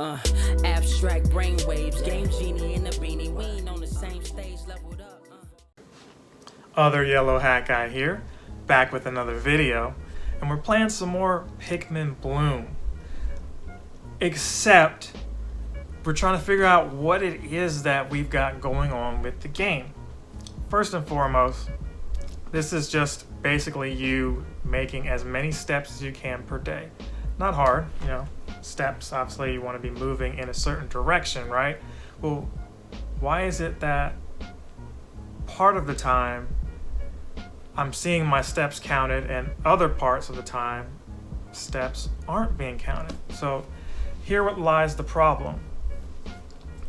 Uh, Abstract brainwaves, game genie in the beanie. We ain't on the same stage, leveled up. Other yellow hat guy here, back with another video, and we're playing some more Pikmin Bloom. Except we're trying to figure out what it is that we've got going on with the game. First and foremost, this is just basically you making as many steps as you can per day. Not hard, you know. Steps, obviously you want to be moving in a certain direction, right? Well, why is it that part of the time I'm seeing my steps counted and other parts of the time steps aren't being counted? So here what lies the problem.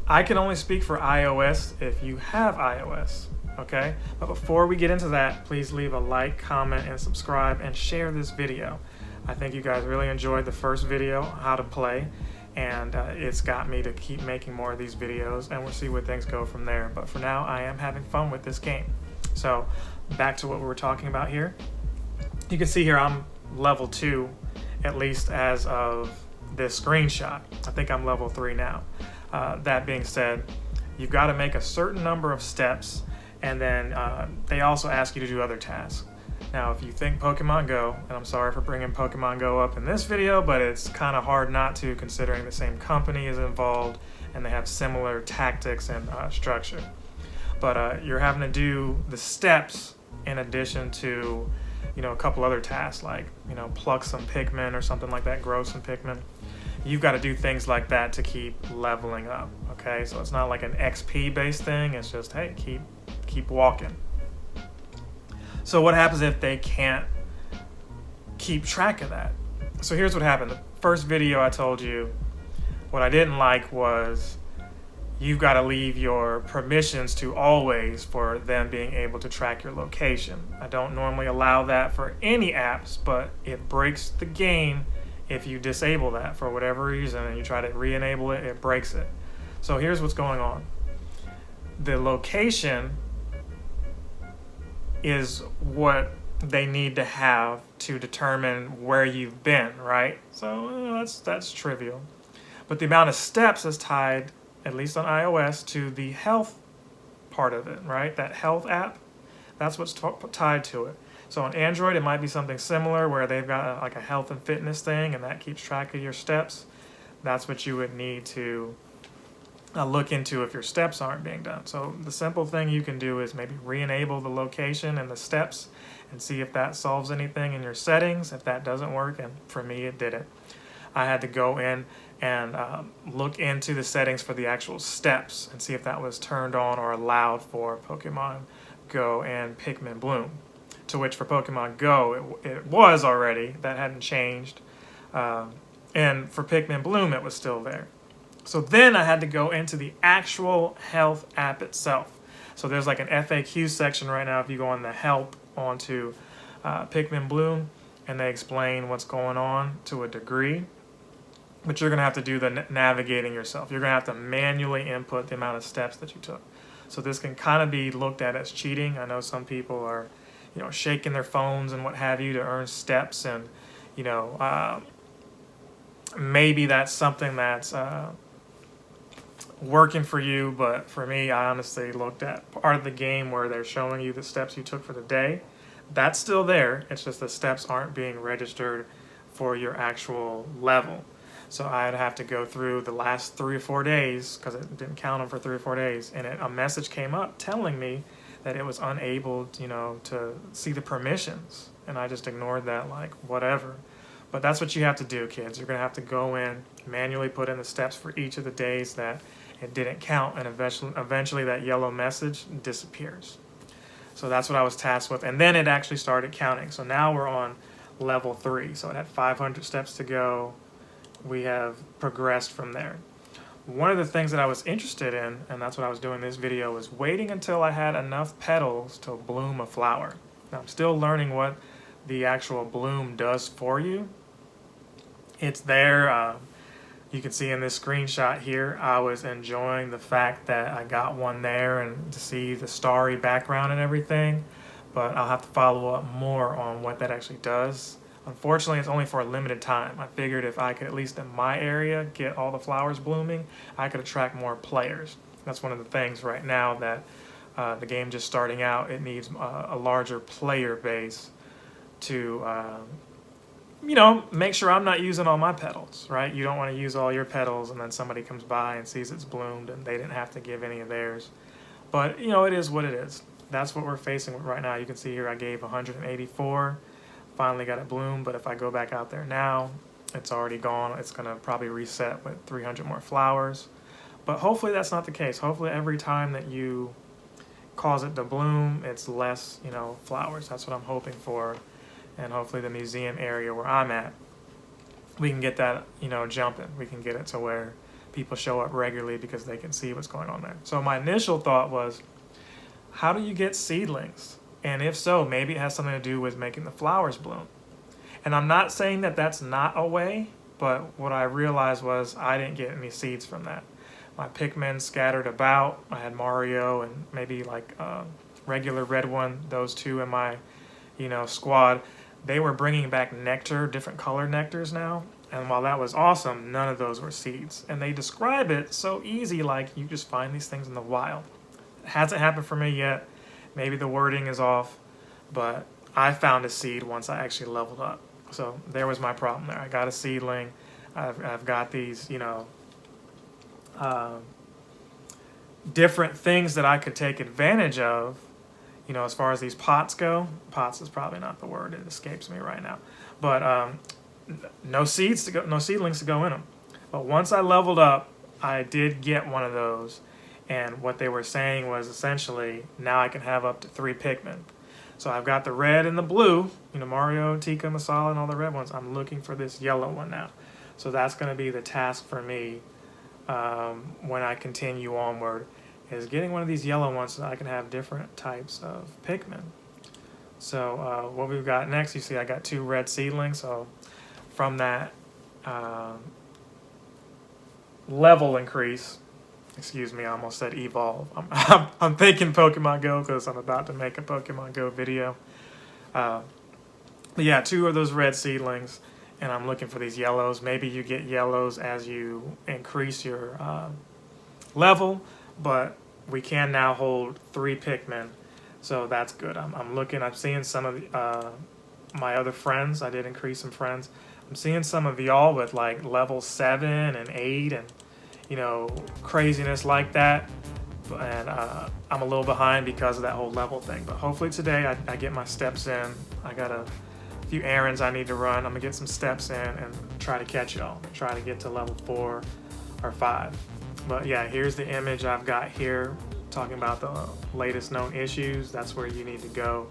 I can only speak for iOS if you have iOS, okay? But before we get into that, please leave a like, comment, and subscribe, and share this video. I think you guys really enjoyed the first video, how to play, and it's got me to keep making more of these videos, and we'll see where things go from there. But for now, I am having fun with this game. So back to what we were talking about here. You can see here I'm level 2, at least as of this screenshot. I think I'm level 3 now. That being said, you've got to make a certain number of steps, and then they also ask you to do other tasks. Now, if you think Pokemon Go, and I'm sorry for bringing Pokemon Go up in this video, but it's kind of hard not to, considering the same company is involved and they have similar tactics and structure. But you're having to do the steps in addition to, you know, a couple other tasks like, you know, pluck some Pikmin or something like that, grow some Pikmin. You've got to do things like that to keep leveling up, okay? So it's not like an XP based thing, it's just, hey, keep walking. So what happens if they can't keep track of that? So here's what happened. The first video I told you, what I didn't like was you've got to leave your permissions to always for them being able to track your location. I don't normally allow that for any apps, but it breaks the game if you disable that for whatever reason and you try to re-enable it, it breaks it. So here's what's going on. The location is what they need to have to determine where you've been, right? So that's trivial. But the amount of steps is tied, at least on iOS, to the health part of it, right? That health app, that's what's tied to it. So on Android, it might be something similar where they've got like a health and fitness thing and that keeps track of your steps. That's what you would need to look into if your steps aren't being done. So the simple thing you can do is maybe re-enable the location and the steps and see if that solves anything in your settings. If that doesn't work, and for me it didn't, I had to go in and look into the settings for the actual steps and see if that was turned on or allowed for Pokemon Go and Pikmin Bloom. To which for Pokemon Go it was already, that hadn't changed, and for Pikmin Bloom it was still there. So then I had to go into the actual health app itself. So there's like an FAQ section right now if you go on the help onto Pikmin Bloom, and they explain what's going on to a degree. But you're going to have to do the navigating yourself. You're going to have to manually input the amount of steps that you took. So this can kind of be looked at as cheating. I know some people are, you know, shaking their phones and what have you to earn steps, and, you know, maybe that's something that's working for you, but for me, I honestly looked at part of the game where they're showing you the steps you took for the day. That's still there, it's just the steps aren't being registered for your actual level. So I'd have to go through the last 3 or 4 days, because it didn't count them for 3 or 4 days, and a message came up telling me that it was unable, you know, to see the permissions, and I just ignored that like whatever. But that's what you have to do, kids. You're going to have to go in, manually put in the steps for each of the days that it didn't count, and eventually that yellow message disappears. So that's what I was tasked with, and then it actually started counting. So now we're on level 3. So it had 500 steps to go. We have progressed from there. One of the things that I was interested in, and that's what I was doing in this video, was waiting until I had enough petals to bloom a flower. Now I'm still learning what the actual bloom does for you. It's there. You can see in this screenshot here, I was enjoying the fact that I got one there and to see the starry background and everything, but I'll have to follow up more on what that actually does. Unfortunately, it's only for a limited time. I figured if I could, at least in my area, get all the flowers blooming, I could attract more players. That's one of the things right now that the game just starting out, it needs a larger player base to, make sure I'm not using all my petals, right? You don't want to use all your petals and then somebody comes by and sees it's bloomed and they didn't have to give any of theirs. But, it is what it is. That's what we're facing with right now. You can see here I gave 184, finally got it bloomed, but if I go back out there now, it's already gone. It's going to probably reset with 300 more flowers. But hopefully that's not the case. Hopefully every time that you cause it to bloom, it's less, flowers. That's what I'm hoping for. And hopefully the museum area where I'm at, we can get that, jumping. We can get it to where people show up regularly because they can see what's going on there. So my initial thought was, how do you get seedlings? And if so, maybe it has something to do with making the flowers bloom. And I'm not saying that that's not a way, but what I realized was I didn't get any seeds from that. My Pikmin scattered about. I had Mario and maybe like regular red one, those two in my, squad. They were bringing back nectar, different color nectars now. And while that was awesome, none of those were seeds. And they describe it so easy, like you just find these things in the wild. It hasn't happened for me yet. Maybe the wording is off, but I found a seed once I actually leveled up. So there was my problem there. I got a seedling. I've got these, different things that I could take advantage of, as far as these pots go. Pots is probably not the word. It escapes me right now. But no seedlings to go in them. But once I leveled up, I did get one of those. And what they were saying was essentially, now I can have up to 3 Pikmin. So I've got the red and the blue, Mario, Tika, Masala, and all the red ones. I'm looking for this yellow one now. So that's going to be the task for me when I continue onward, is getting one of these yellow ones so I can have different types of Pikmin. So what we've got next, you see I got 2 red seedlings. So from that level increase, excuse me, I almost said evolve. I'm thinking Pokemon Go because I'm about to make a Pokemon Go video. But yeah, 2 of those red seedlings, and I'm looking for these yellows. Maybe you get yellows as you increase your level, but we can now hold 3 Pikmin, so that's good. I'm seeing some of my other friends. I did increase some friends. I'm seeing some of y'all with like level 7 and 8 and craziness like that, and I'm a little behind because of that whole level thing. But hopefully today I get my steps in. I got a few errands I need to run. I'm gonna get some steps in and try to catch y'all. Try to get to level 4 or 5. But yeah, here's the image I've got here talking about the latest known issues. That's where you need to go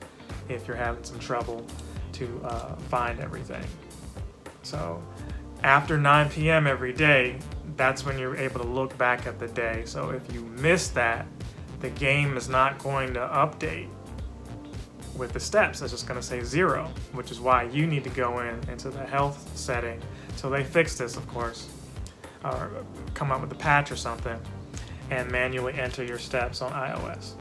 if you're having some trouble to find everything. So after 9 p.m. every day, that's when you're able to look back at the day. So if you miss that, the game is not going to update with the steps. It's just going to say 0, which is why you need to go into the health setting till they fix this, of course, or come up with a patch or something, and manually enter your steps on iOS.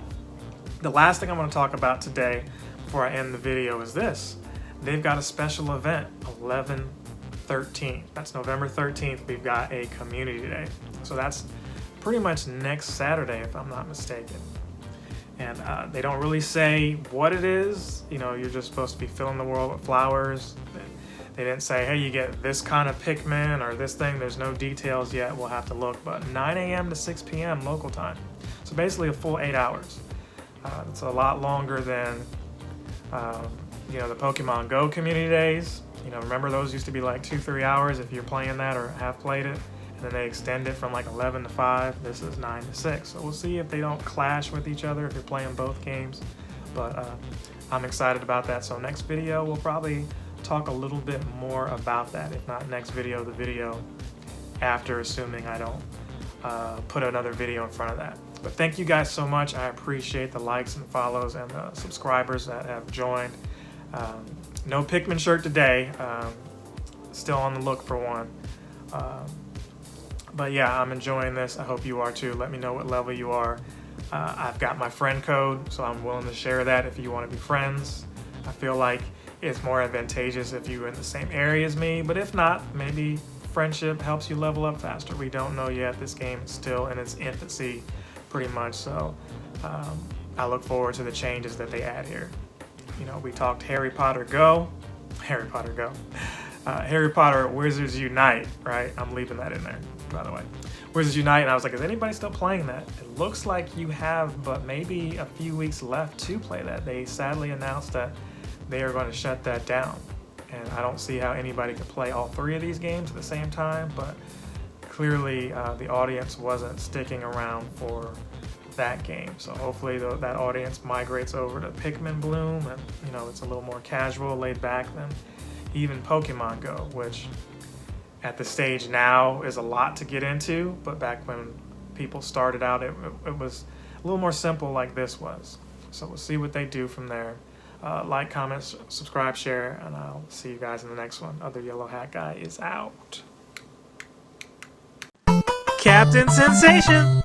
The last thing I want to talk about today before I end the video is this. They've got a special event, 11/13. That's November 13th. We've got a community day. So that's pretty much next Saturday, if I'm not mistaken. And they don't really say what it is. You're just supposed to be filling the world with flowers. They didn't say, hey, you get this kind of Pikmin or this thing. There's no details yet. We'll have to look. But 9 a.m. to 6 p.m. local time. So basically a full 8 hours. It's a lot longer than, the Pokemon Go community days. Remember those used to be like 2-3 hours if you're playing that or have played it. And then they extend it from like 11 to 5. This is 9 to 6. So we'll see if they don't clash with each other if you're playing both games. But I'm excited about that. So next video, we'll probably talk a little bit more about that. If not next video, the video after, assuming I don't put another video in front of that. But thank you guys so much. I appreciate the likes and follows and the subscribers that have joined. No Pikmin shirt today. Still on the look for one. But yeah, I'm enjoying this. I hope you are too. Let me know what level you are. I've got my friend code, so I'm willing to share that if you want to be friends. I feel like it's more advantageous if you're in the same area as me, but if not, maybe friendship helps you level up faster. We don't know yet. This game is still in its infancy pretty much, so I look forward to the changes that they add here. You know, we talked Harry Potter Wizards Unite, right? I'm leaving that in there, by the way. Wizards Unite, and I was like, is anybody still playing that? It looks like you have, but maybe a few weeks left to play that. They sadly announced that they are going to shut that down. And I don't see how anybody could play all three of these games at the same time, but clearly the audience wasn't sticking around for that game. So hopefully that audience migrates over to Pikmin Bloom, and you know, it's a little more casual, laid back than even Pokemon Go, which at the stage now is a lot to get into, but back when people started out, it was a little more simple like this was. So we'll see what they do from there. Like, comment, subscribe, share, and I'll see you guys in the next one. Other Yellow Hat Guy is out. Captain Sensation!